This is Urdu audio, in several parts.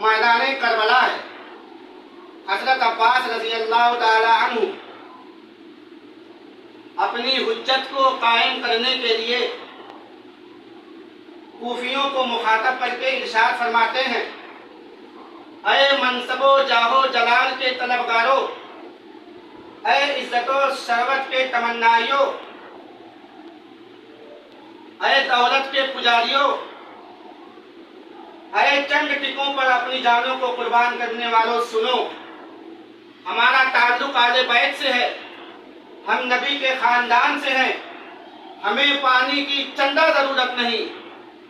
میدان کربلا ہے۔ حضرت عباس رضی اللہ تعالی عنہ اپنی حجت کو قائم کرنے کے لیے کوفیوں کو مخاطب کر کے ارشاد فرماتے ہیں، اے منصب و جاہ و جلال کے طلبگاروں، اے عزت و شرفت کے تمنائیوں، اے دولت کے پجاریوں، اے چند ٹکوں پر اپنی جانوں کو قربان کرنے والوں، سنو، ہمارا تعلق اہل بیت سے ہے، ہم نبی کے خاندان سے ہیں، ہمیں پانی کی چندہ ضرورت نہیں،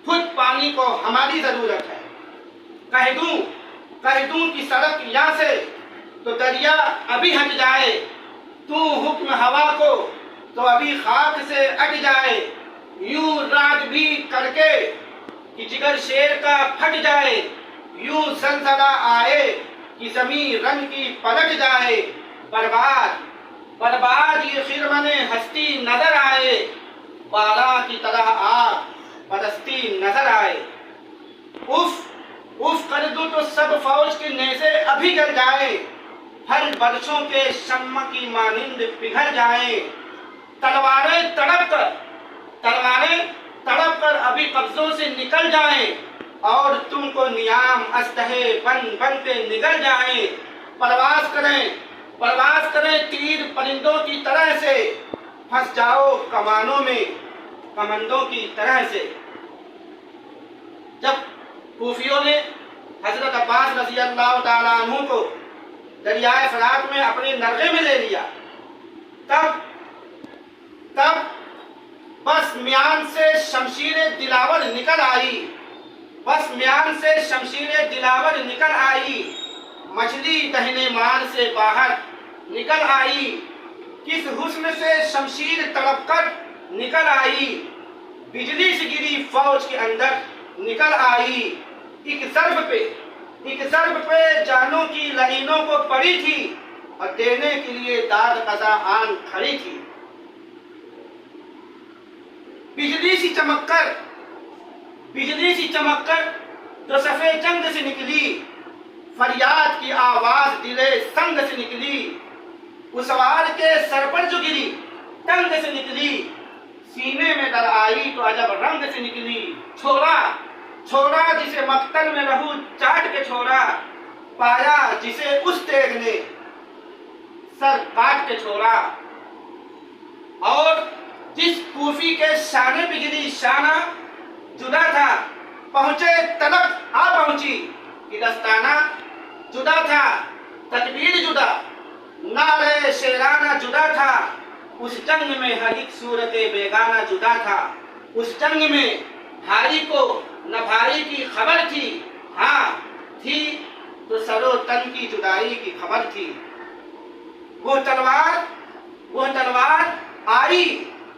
خود پانی کو ہماری ضرورت ہے۔ کہہ دوں کہ سڑک یہاں سے تو دریا ابھی ہٹ جائے، تو حکم ہوا کو تو ابھی خاک سے اٹ جائے، یوں راج بھی کر کے کہ جگر شیر کا پھٹ جائے، یوں زلزلہ آئے کہ زمین رنگ کی پلٹ جائے، برباد یہ خرمن ہستی نظر آئے، بالا کی طرح آگ پرستی نظر آئے، اف کر دوں تو سب فوج کے نیزے ابھی جل جائے، ہر برسوں کے شمع کی مانند پگھل جائیں، تلواریں تڑپ کر ابھی قبضوں سے نکل جائیں، اور تم کو نیام اسلحے بن کے نگل جائیں، پرواز کریں تیر پرندوں کی طرح سے، پھنس جاؤ کمانوں میں کمندوں کی طرح سے۔ جب کوفیوں نے حضرت عباس رضی اللہ تعالیٰ عنہ کو دریائے فرات میں اپنے نرغے میں لے لیا، تب بس میان سے شمشیر دلاور نکل آئی، مچھلی دہنے مان سے باہر نکل آئی، کس حسن سے شمشیر تڑپ کر نکل آئی، بجلی سے گری فوج کے اندر نکل آئی، ایک ضرب پہ جانوں کی لعینوں کو پڑی تھی، اور دینے کے لیے داد قضا آن کھڑی تھی۔ بجلی سی چمک کر جو صفے جنگ سے نکلی، فریاد کی آواز دلے سنگ سے نکلی، اس وار کے سر پر جو گری ٹنگ سے نکلی، سینے میں در آئی تو عجب رنگ سے نکلی، چھوڑا جسے مقتل میں لہو چاٹ کے چھوڑا، پایا جسے اس تیغ نے سر کاٹ کے چھوڑا، اور جس کوفی کے شانے پہ گری شانہ جدا تھا، پہنچے تلک آ پہنچی کہ دستانہ جدا تھا، تکبیر جدا، نعرہ شیرانہ جدا تھا، اس جنگ میں ہر ایک صورت بیگانہ جدا تھا، اس جنگ میں بھائی کو نہ بھائی کی خبر تھی، ہاں تھی تو سر و تن کی جدائی کی خبر تھی۔ وہ تلوار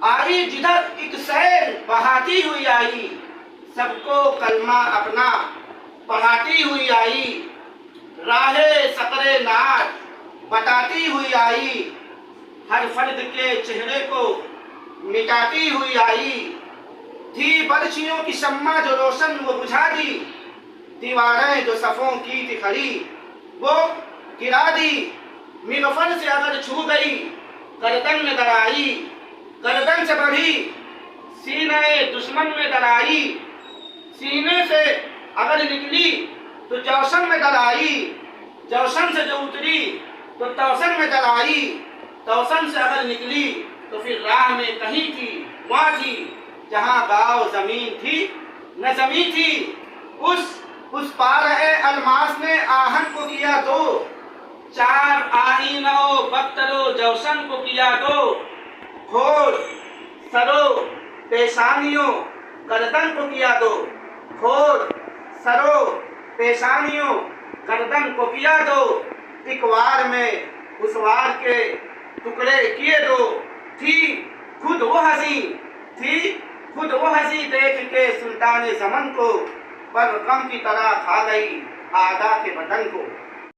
آئی جدھر ایک سیل بہاتی ہوئی آئی، سب کو کلمہ اپنا پڑھاتی ہوئی آئی، راہ سقر ناٹ بتاتی ہوئی آئی، ہر فرد کے چہرے کو مٹاتی ہوئی آئی، تھی برچھیوں کی شمع جو روشن وہ بجھا دی، دیواریں جو صفوں کی تھی کھڑی وہ گرا دی، مغفر سے اگر چھو گئی گردن میں درائی، گردن سے بڑھی سینہ دشمن میں درائی، سینے سے اگر نکلی تو جوشن میں درائی، جوشن سے جو اتری تو توسن میں درائی، توسن سے اگر نکلی تو پھر راہ میں کہیں تھی، وہاں تھی جہاں گاؤ زمین تھی نہ زمین تھی، اس پارہ الماس نے آہن کو کیا دو، چار آئینوں بخترو جوشن کو کیا دو، کھول سرو پیشانیوں گردن کو کیا دو، کھول سرو پیشانیوں گردن کو کیا دو، ایک وار میں اس وار کے ٹکڑے کیے دو، تھی خود وہ ہنسی دیکھ کے سلطان زمن کو، پر غم کی طرح کھا گئی اعدا کے بدن کو۔